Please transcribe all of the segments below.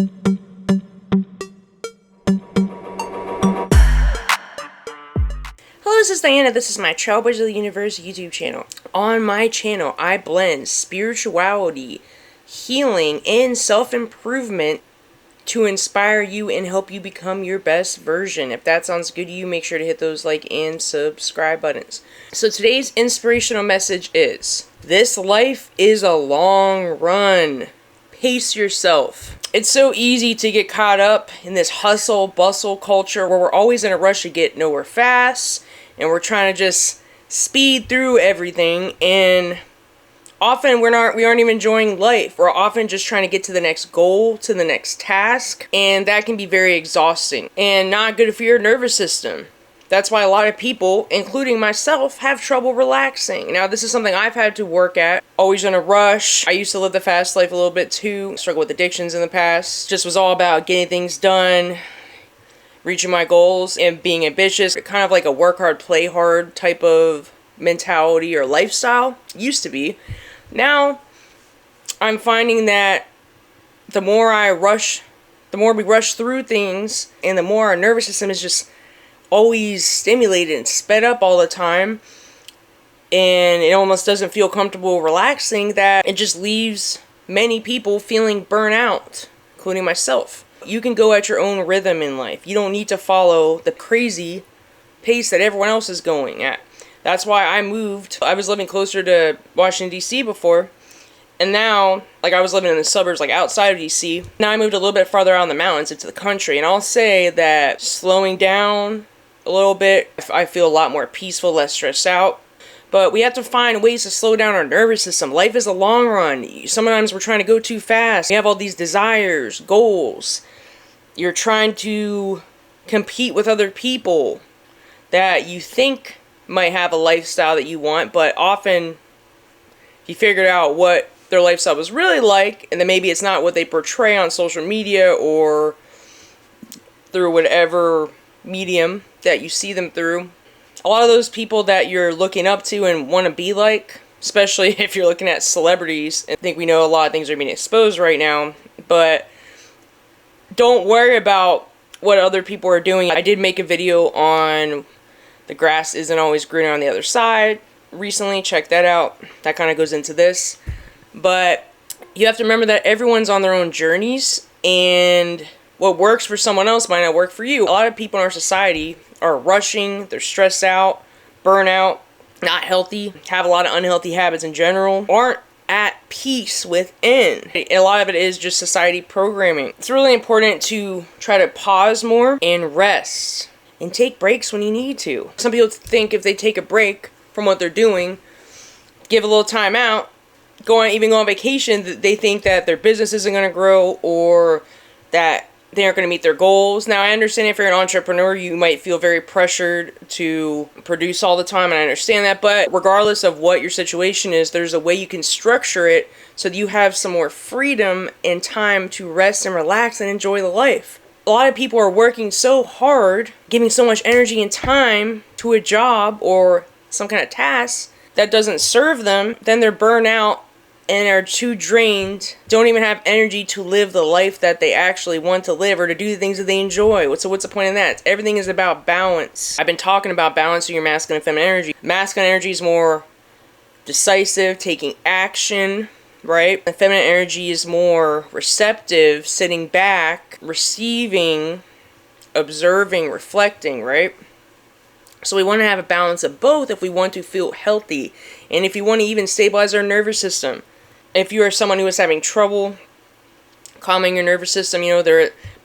Hello, this is Diana. This is my Trailblazers of the Universe YouTube channel. On my channel, I blend spirituality, healing, and self-improvement to inspire you and help you become your best version. If that sounds good to you, make sure to hit those like and subscribe buttons. So today's inspirational message is, this life is a long run. Pace yourself. It's so easy to get caught up in this hustle bustle culture where we're always in a rush to get nowhere fast and we're trying to just speed through everything, and often we aren't even enjoying life. We're often just trying to get to the next goal, to the next task, and that can be very exhausting and not good for your nervous system. That's why a lot of people, including myself, have trouble relaxing. Now, this is something I've had to work at. Always in a rush. I used to live the fast life a little bit too. Struggled with addictions in the past. Just was all about getting things done, reaching my goals, and being ambitious. Kind of like a work hard, play hard type of mentality or lifestyle. Used to be. Now, I'm finding that the more we rush through things, and the more our nervous system is just always stimulated and sped up all the time, and it almost doesn't feel comfortable relaxing, that it just leaves many people feeling burnout, including myself. You can go at your own rhythm in life. You don't need to follow the crazy pace that everyone else is going at. That's why I moved. I was living closer to Washington, D.C. before, and now, like, I was living in the suburbs, like outside of D.C. Now I moved a little bit farther out in the mountains into the country, and I'll say that slowing down a little bit, I feel a lot more peaceful, less stressed out. But we have to find ways to slow down our nervous system. Life is a long run. Sometimes we're trying to go too fast. You have all these desires, goals. You're trying to compete with other people that you think might have a lifestyle that you want, but often you figured out what their lifestyle was really like, and then maybe it's not what they portray on social media or through whatever medium that you see them through. A lot of those people that you're looking up to and want to be like, especially if you're looking at celebrities, I think we know a lot of things are being exposed right now, but don't worry about what other people are doing. I did make a video on the grass isn't always greener on the other side recently. Check that out. That kind of goes into this. But you have to remember that everyone's on their own journeys, and what works for someone else might not work for you. A lot of people in our society are rushing, they're stressed out, burnout, not healthy, have a lot of unhealthy habits in general, aren't at peace within. A lot of it is just society programming. It's really important to try to pause more and rest and take breaks when you need to. Some people think if they take a break from what they're doing, give a little time out, even go on vacation, they think that their business isn't going to grow or that they aren't going to meet their goals. Now, I understand if you're an entrepreneur, you might feel very pressured to produce all the time, and I understand that, but regardless of what your situation is, there's a way you can structure it so that you have some more freedom and time to rest and relax and enjoy the life. A lot of people are working so hard, giving so much energy and time to a job or some kind of task that doesn't serve them, then they're burnt out and are too drained, don't even have energy to live the life that they actually want to live or to do the things that they enjoy. So what's the point in that? Everything is about balance. I've been talking about balancing your masculine and feminine energy. Masculine energy is more decisive, taking action, right? The feminine energy is more receptive, sitting back, receiving, observing, reflecting, right? So we want to have a balance of both if we want to feel healthy and if you want to even stabilize our nervous system. If you are someone who is having trouble calming your nervous system,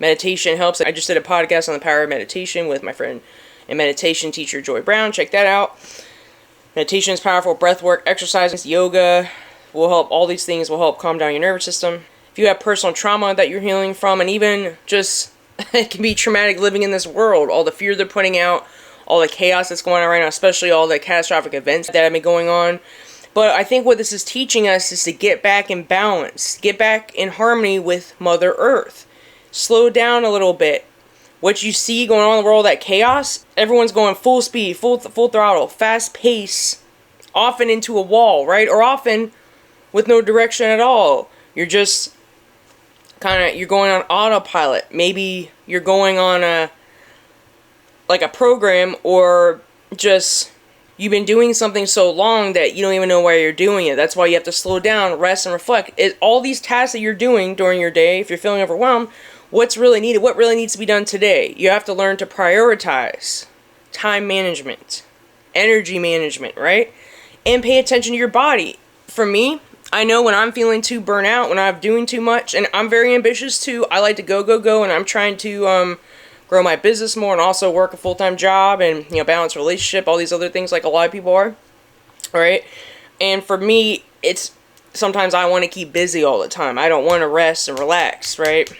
meditation helps. I just did a podcast on the power of meditation with my friend and meditation teacher Joy Brown. Check that out. Meditation is powerful. Breath work, exercises, yoga will help. All these things will help calm down your nervous system. If you have personal trauma that you're healing from, and even just it can be traumatic living in this world, all the fear they're putting out, all the chaos that's going on right now, especially all the catastrophic events that have been going on. But I think what this is teaching us is to get back in balance, get back in harmony with Mother Earth. Slow down a little bit. What you see going on in the world, that chaos, everyone's going full speed, full throttle, fast pace, often into a wall, right? Or often with no direction at all. You're just you're going on autopilot. Maybe you're going on a program, or just you've been doing something so long that you don't even know why you're doing it. That's why you have to slow down, rest, and reflect. All these tasks that you're doing during your day, if you're feeling overwhelmed, what's really needed? What really needs to be done today? You have to learn to prioritize time management, energy management, right? And pay attention to your body. For me, I know when I'm feeling too burnt out, when I'm doing too much, and I'm very ambitious too. I like to go, and I'm trying to grow my business more and also work a full-time job and, balance relationship, all these other things like a lot of people are, right? And for me, it's sometimes I want to keep busy all the time. I don't want to rest and relax, right?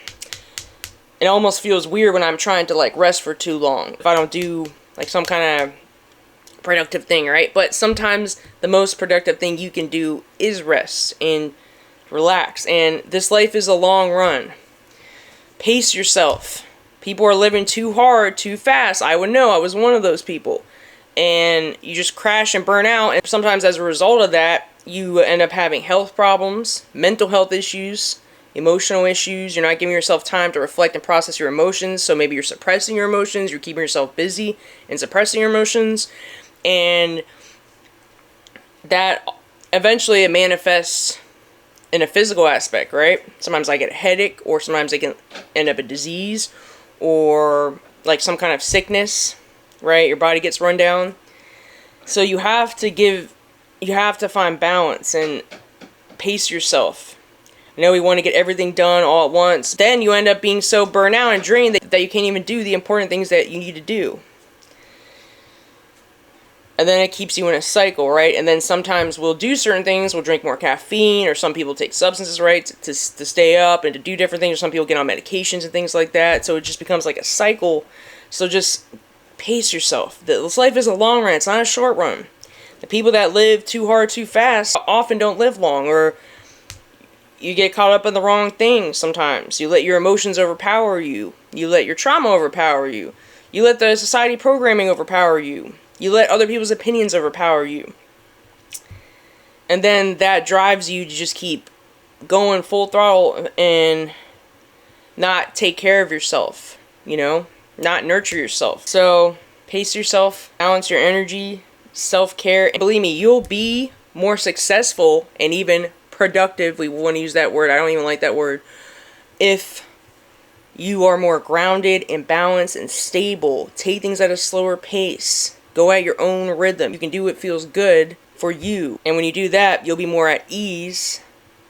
It almost feels weird when I'm trying to rest for too long if I don't do some kind of productive thing, right? But sometimes the most productive thing you can do is rest and relax. And this life is a long run. Pace yourself. People are living too hard, too fast. I would know. I was one of those people. And you just crash and burn out. And sometimes as a result of that, you end up having health problems, mental health issues, emotional issues. You're not giving yourself time to reflect and process your emotions. So maybe you're suppressing your emotions. You're keeping yourself busy and suppressing your emotions. And that eventually it manifests in a physical aspect, right? Sometimes I get a headache, or sometimes it can end up a disease, or some kind of sickness, right? Your body gets run down. So you have to find balance and pace yourself. I know we want to get everything done all at once. Then you end up being so burnt out and drained that you can't even do the important things that you need to do. And then it keeps you in a cycle, right? And then sometimes we'll do certain things. We'll drink more caffeine, or some people take substances, right, to stay up and to do different things. Or some people get on medications and things like that. So it just becomes like a cycle. So just pace yourself. This life is a long run. It's not a short run. The people that live too hard, too fast often don't live long, or you get caught up in the wrong things sometimes. You let your emotions overpower you. You let your trauma overpower you. You let the society programming overpower you. You let other people's opinions overpower you. And then that drives you to just keep going full throttle and not take care of yourself, not nurture yourself. So pace yourself, balance your energy, self-care. And believe me, you'll be more successful and even productive. We want to use that word. I don't even like that word. If you are more grounded and balanced and stable, take things at a slower pace. Go at your own rhythm. You can do what feels good for you. And when you do that, you'll be more at ease,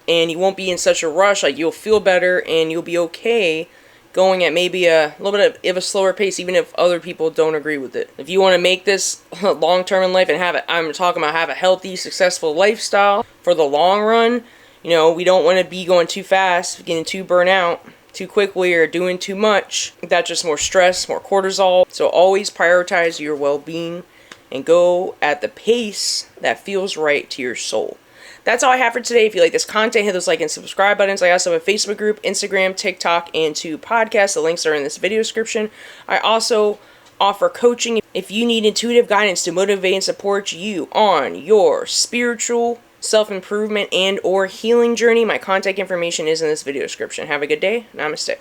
and you won't be in such a rush. You'll feel better, and you'll be okay going at maybe a little bit of a slower pace, even if other people don't agree with it. If you want to make this long-term in life and have a healthy, successful lifestyle for the long run, we don't want to be going too fast, getting too burnt out too quickly, or doing too much. That's just more stress, more cortisol. So always prioritize your well-being and go at the pace that feels right to your soul. That's all I have for today. If you like this content, hit those like and subscribe buttons. I also have a Facebook group, Instagram, TikTok, and 2 podcasts. The links are in this video description. I also offer coaching if you need intuitive guidance to motivate and support you on your spiritual self-improvement and or healing journey. My contact information is in this video description. Have a good day. Namaste.